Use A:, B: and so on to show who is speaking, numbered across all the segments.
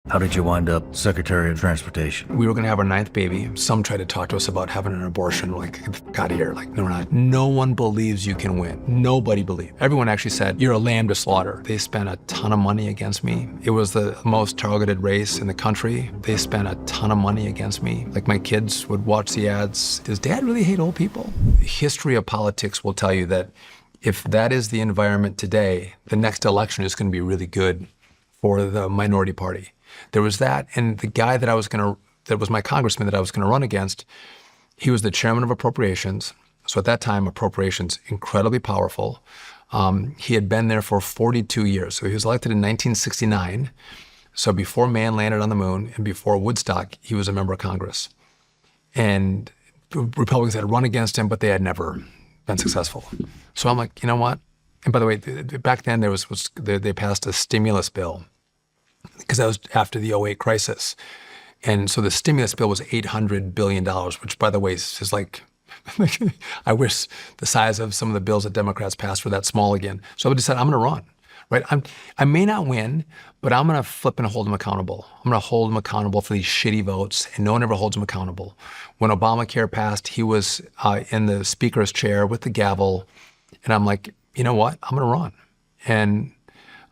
A: How did you wind up Secretary of Transportation?
B: We were going to have our 9th baby. Some tried to talk to us about having an abortion. We're like, get the fuck out of here. Like, no, we're not. No one believes you can win. Nobody believed. Everyone actually said, you're a lamb to slaughter. They spent a ton of money against me. It was the most targeted race in the country. They spent a ton of money against me. Like, my kids would watch the ads. Does Dad really hate old people? The history of politics will tell you that if that is the environment today, the next election is going to be really good for the minority party. There was that, and the guy that was my congressman that I was gonna run against, he was the chairman of appropriations. So at that time, appropriations, incredibly powerful. He had been there for 42 years. So he was elected in 1969. So before man landed on the moon and before Woodstock, he was a member of Congress. And Republicans had run against him, but they had never been successful. So I'm like, you know what? And by the way, back then they passed a stimulus bill, because that was after the '08 crisis. And so the stimulus bill was $800 billion, which, by the way, is like, I wish the size of some of the bills that Democrats passed were that small again. So I decided I'm going to run, right? I may not win, but I'm going to flip and hold them accountable. I'm going to hold them accountable for these shitty votes, and no one ever holds them accountable. When Obamacare passed, he was in the speaker's chair with the gavel, and I'm like, you know what? I'm going to run. And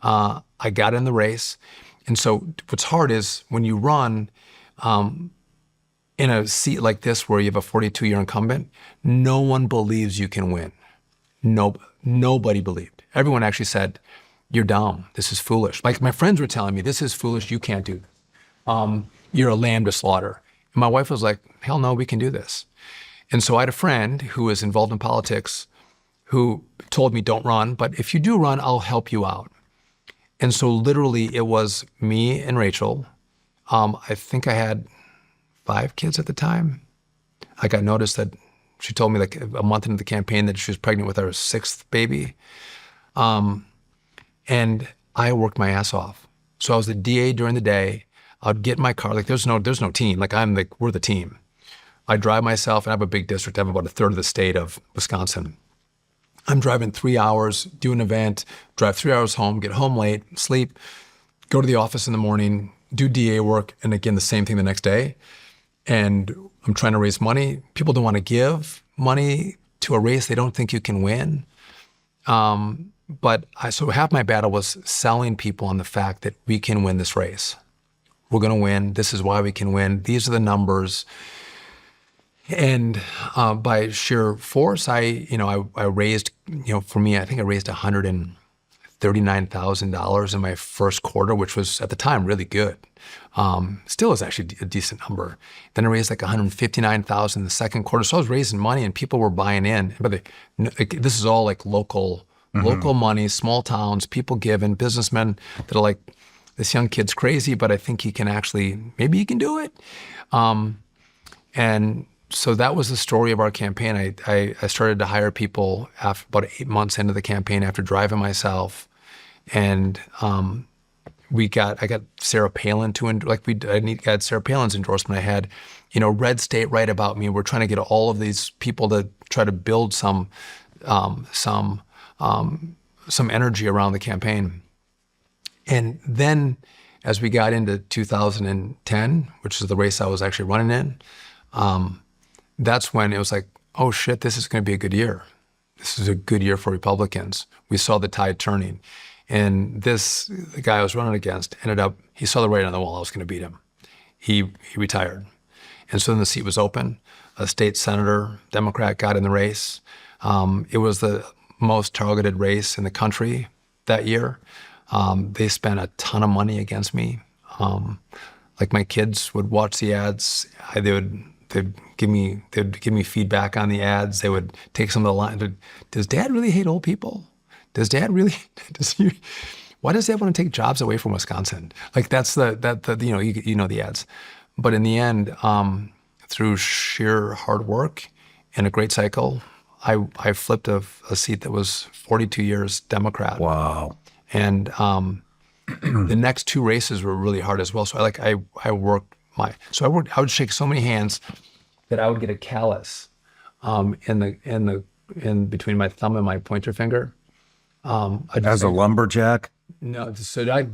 B: I got in the race. And so what's hard is when you run in a seat like this where you have a 42-year incumbent, no one believes you can win. Nobody believed. Everyone actually said, you're dumb. This is foolish. Like, my friends were telling me, this is foolish. You can't do this. You're a lamb to slaughter. And my wife was like, hell no, we can do this. And so I had a friend who was involved in politics who told me, don't run, but if you do run, I'll help you out. And so literally it was me and Rachel. I think I had 5 kids at the time. I got noticed that she told me like a month into the campaign that she was pregnant with our 6th baby. And I worked my ass off. So I was the DA during the day. I'd get in my car, like there's no team. Like we're the team. I drive myself, and I have a big district. I have about a third of the state of Wisconsin. I'm driving 3 hours, do an event, drive 3 hours home, get home late, sleep, go to the office in the morning, do DA work, and again, the same thing the next day. And I'm trying to raise money. People don't want to give money to a race they don't think you can win. So half my battle was selling people on the fact that we can win this race. We're going to win. This is why we can win. These are the numbers. And by sheer force, I raised, for me, I think I raised $139,000 in my first quarter, which was at the time really good. Still is actually a decent number. Then I raised like $159,000 in the second quarter. So I was raising money and people were buying in. But this is all like local money, small towns, people giving, businessmen that are like, this young kid's crazy, but I think maybe he can do it. And so that was the story of our campaign. I started to hire people after about 8 months into the campaign after driving myself. And I got Sarah Palin I got Sarah Palin's endorsement. I had, Red State write about me. We're trying to get all of these people to try to build some energy around the campaign. And then as we got into 2010, which is the race I was actually running in, that's when it was like, oh shit, this is going to be a good year. This is a good year for Republicans. We saw the tide turning. And the guy I was running against he saw the writing on the wall. I was going to beat him. He retired. And so then the seat was open. A state senator, Democrat, got in the race. It was the most targeted race in the country that year. They spent a ton of money against me. Like, my kids would watch the ads. They'd give me feedback on the ads. They would take some of the lines. Does Dad really hate old people? Why does Dad want to take jobs away from Wisconsin? Like, that's the ads. But in the end, through sheer hard work and a great cycle, I flipped a seat that was 42 years Democrat.
A: Wow.
B: And the next 2 races were really hard as well. So I would shake so many hands that I would get a callus in between my thumb and my pointer finger.
A: As a lumberjack?
B: No, so those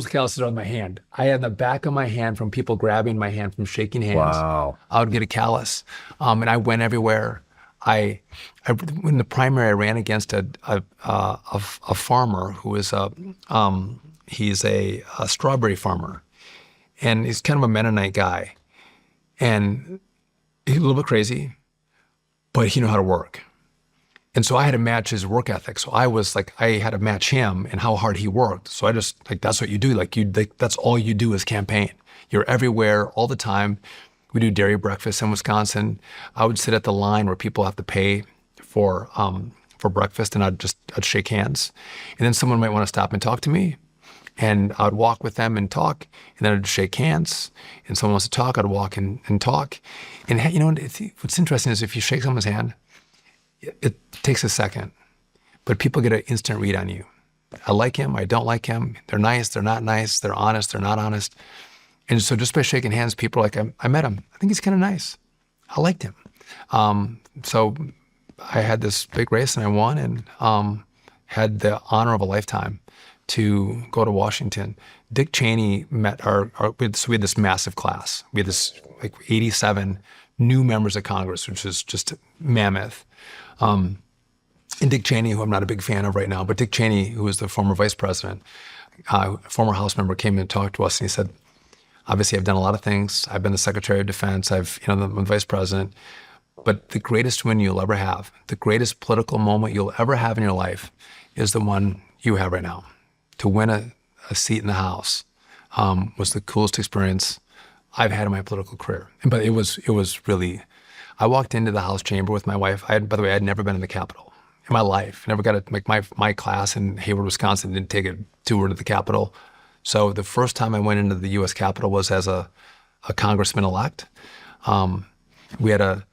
B: calluses are on my hand. I had the back of my hand from people grabbing my hand from shaking hands.
A: Wow.
B: I would get a callus, and I went everywhere. I in the primary, I ran against a farmer who is he's a strawberry farmer, and he's kind of a Mennonite guy, and he's a little bit crazy, but he knew how to work. And so I had to match his work ethic. So I was like, I had to match him and how hard he worked. So I just like, that's what you do. That's all you do is campaign. You're everywhere all the time. We do dairy breakfast in Wisconsin. I would sit at the line where people have to pay for breakfast, and I'd shake hands. And then someone might want to stop and talk to me, and I'd walk with them and talk, and then I'd shake hands. And someone wants to talk, I'd walk and talk. And you know, what's interesting is if you shake someone's hand, it takes a second, but people get an instant read on you. I like him, I don't like him. They're nice, they're not nice. They're honest, they're not honest. And so just by shaking hands, people are like, I met him. I think he's kind of nice. I liked him. So I had this big race and I won, and had the honor of a lifetime to go to Washington. Dick Cheney met so we had this massive class. We had this like 87 new members of Congress, which is just mammoth. And Dick Cheney, who I'm not a big fan of right now, but Dick Cheney, who was the former vice president, former House member, came in and talked to us, and he said, obviously I've done a lot of things. I've been the Secretary of Defense. I'm the vice president. But the greatest win you'll ever have, the greatest political moment you'll ever have in your life is the one you have right now. To win a seat in the House was the coolest experience I've had in my political career. But it was really, I walked into the House chamber with my wife. By the way, I had never been in the Capitol in my life. Never got to, like my class in Hayward, Wisconsin didn't take a tour to the Capitol. So the first time I went into the U.S. Capitol was as a congressman-elect. We had a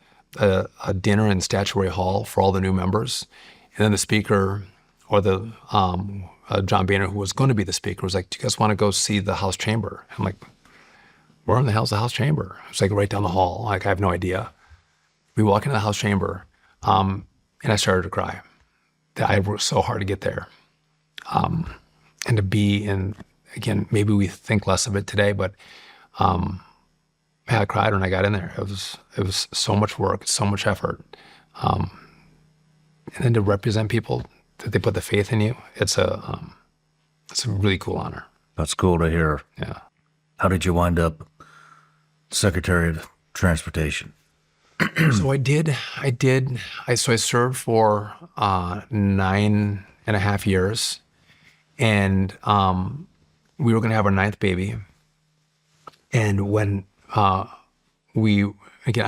B: dinner in Statuary Hall for all the new members. And then the speaker, or the John Boehner, who was going to be the speaker, was like, do you guys want to go see the House chamber? I'm like, where in the hell's the House chamber? It's like right down the hall. Like, I have no idea. We walk into the House chamber, and I started to cry. I worked so hard to get there. And to be in, again, maybe we think less of it today, but I cried when I got in there. It was so much work, so much effort. And then to represent people, that they put the faith in you, it's a really cool honor.
A: That's cool to hear.
B: Yeah.
A: How did you wind up Secretary of Transportation?
B: So I served for 9.5 years, and we were going to have our 9th baby. And when I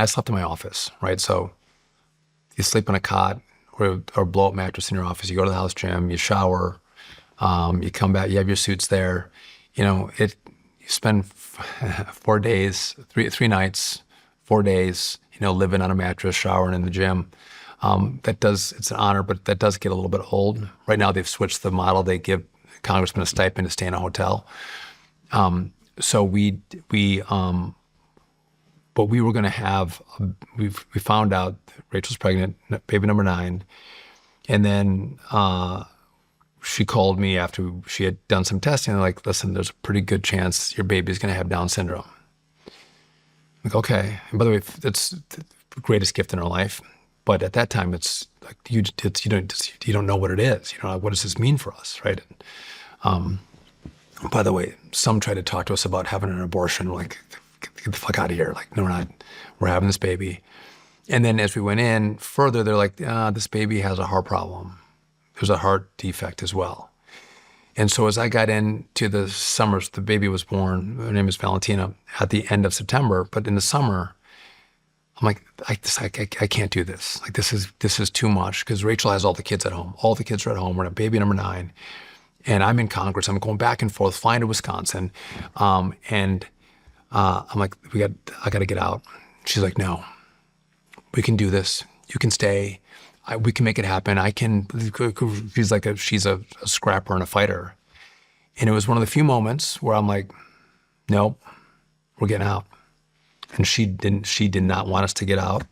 B: slept in my office, right? So you sleep on a cot or blow up mattress in your office. You go to the house gym, you shower, you come back, you have your suits there. You spend 4 days, three nights, 4 days, living on a mattress, showering in the gym. It's an honor, but that does get a little bit old. Right now they've switched the model. They give congressmen a stipend to stay in a hotel. So but we were going to have, we found out Rachel's pregnant, baby number 9. And then she called me after she had done some testing. They're like, listen, there's a pretty good chance your baby's going to have Down syndrome. I'm like, okay. And by the way, it's the greatest gift in our life. But at that time, it's like, you don't know what it is. What does this mean for us, right? By the way, some try to talk to us about having an abortion. Like, get the fuck out of here. Like, no, we're not. We're having this baby. And then as we went in further, they're like, this baby has a heart problem. There's a heart defect as well. And so as I got into the summers, the baby was born. Her name is Valentina at the end of September. But in the summer, I'm like, I can't do this. Like, this is too much, because Rachel has all the kids at home. All the kids are at home. We're at baby number 9. And I'm in Congress. I'm going back and forth, flying to Wisconsin. And I'm like, I got to get out. She's like, no, we can do this. You can stay. We can make it happen. She's a scrapper and a fighter. And it was one of the few moments where I'm like, nope, we're getting out. And she did not want us to get out.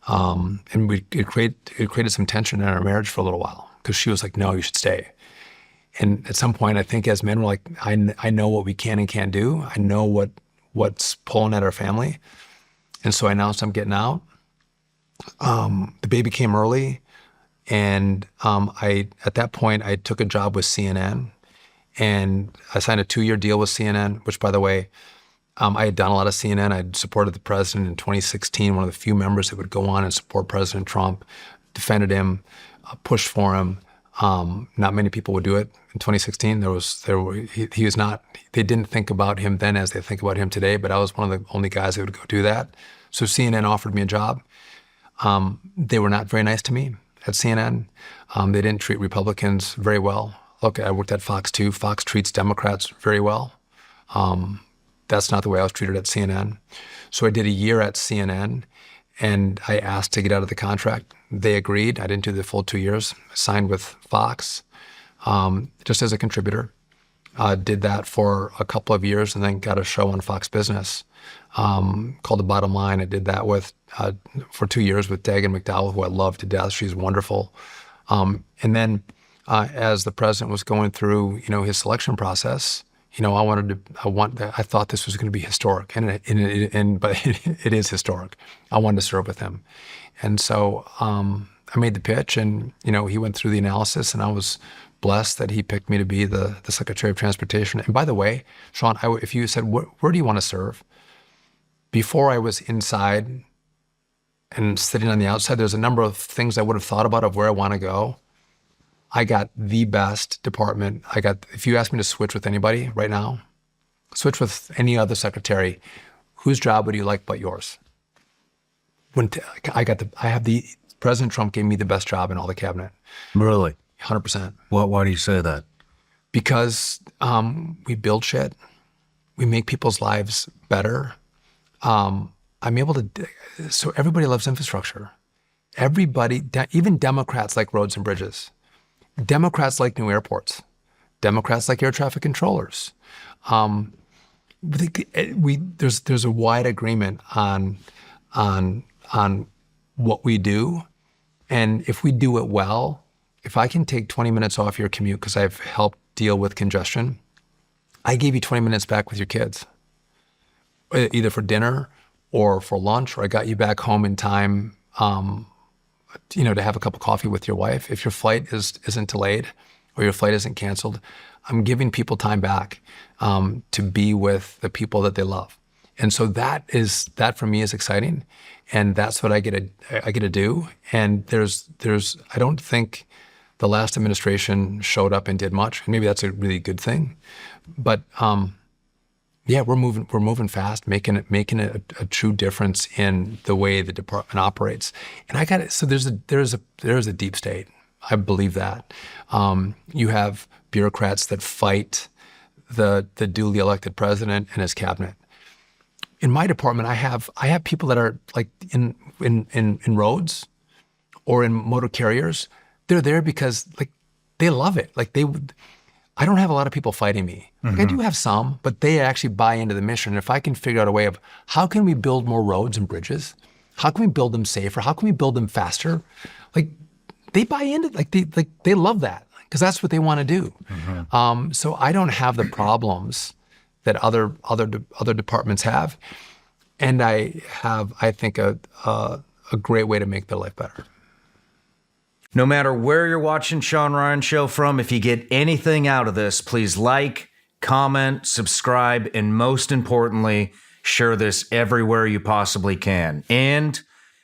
B: And it created some tension in our marriage for a little while, because she was like, no, you should stay. And at some point, I think as men, we're like, I know what we can and can't do. I know what's pulling at our family. And so I announced I'm getting out. The baby came early. And at that point, I took a job with CNN. And I signed a 2-year deal with CNN, which, by the way, I had done a lot of CNN. I supported the president in 2016, one of the few members that would go on and support President Trump, defended him, pushed for him. Not many people would do it in 2016. He was not, they didn't think about him then as they think about him today, but I was one of the only guys that would go do that. So CNN offered me a job. They were not very nice to me at CNN. They didn't treat Republicans very well. Look, I worked at Fox too. Fox treats Democrats very well. That's not the way I was treated at CNN. So I did a year at CNN, and I asked to get out of the contract. They agreed. I didn't do the full 2 years. I signed with Fox just as a contributor. Did that for a couple of years and then got a show on Fox Business called The Bottom Line. I did that for 2 years with Dagan McDowell, who I love to death. She's wonderful. And then as the president was going through, his selection process, I thought this was going to be historic, but it is historic. I wanted to serve with him. And so I made the pitch, and, he went through the analysis, and I was blessed that he picked me to be the Secretary of Transportation. And by the way, Shawn, if you said, where do you want to serve? Before I was inside and sitting on the outside, there's a number of things I would have thought about of where I want to go. I got the best department. If you ask me to switch with anybody right now, switch with any other secretary, whose job would you like but yours? President Trump gave me the best job in all the cabinet.
A: Really?
B: 100%.
A: Why do you say that?
B: Because we build shit. We make people's lives better. I'm able to, so everybody loves infrastructure. Everybody, even Democrats like roads and bridges. Democrats like new airports. Democrats like air traffic controllers. There's a wide agreement on what we do. And if we do it well, if I can take 20 minutes off your commute because I've helped deal with congestion, I gave you 20 minutes back with your kids, either for dinner or for lunch, or I got you back home in time, to have a cup of coffee with your wife. If your flight isn't delayed or your flight isn't canceled, I'm giving people time back to be with the people that they love. And so that for me is exciting, and that's what I get to do. And I don't think the last administration showed up and did much. Maybe that's a really good thing, but we're moving fast, making it a true difference in the way the department operates. And I got it. So there's a deep state. I believe that. You have bureaucrats that fight the duly elected president and his cabinet. In my department, I have people that are like in roads or in motor carriers. They're there because like they love it. I don't have a lot of people fighting me. I do have some, but they actually buy into the mission. If I can figure out a way of how can we build more roads and bridges? How can we build them safer? How can we build them faster? They buy into they love that because that's what they want to do. So I don't have the problems that other departments have, and I think a great way to make their life better.
A: No matter where you're watching Shawn Ryan Show from, if you get anything out of this, please like, comment, subscribe, and most importantly, share this everywhere you possibly can. And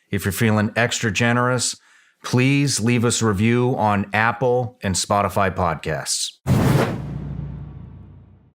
A: if you're feeling extra generous, please leave us a review on Apple and Spotify podcasts.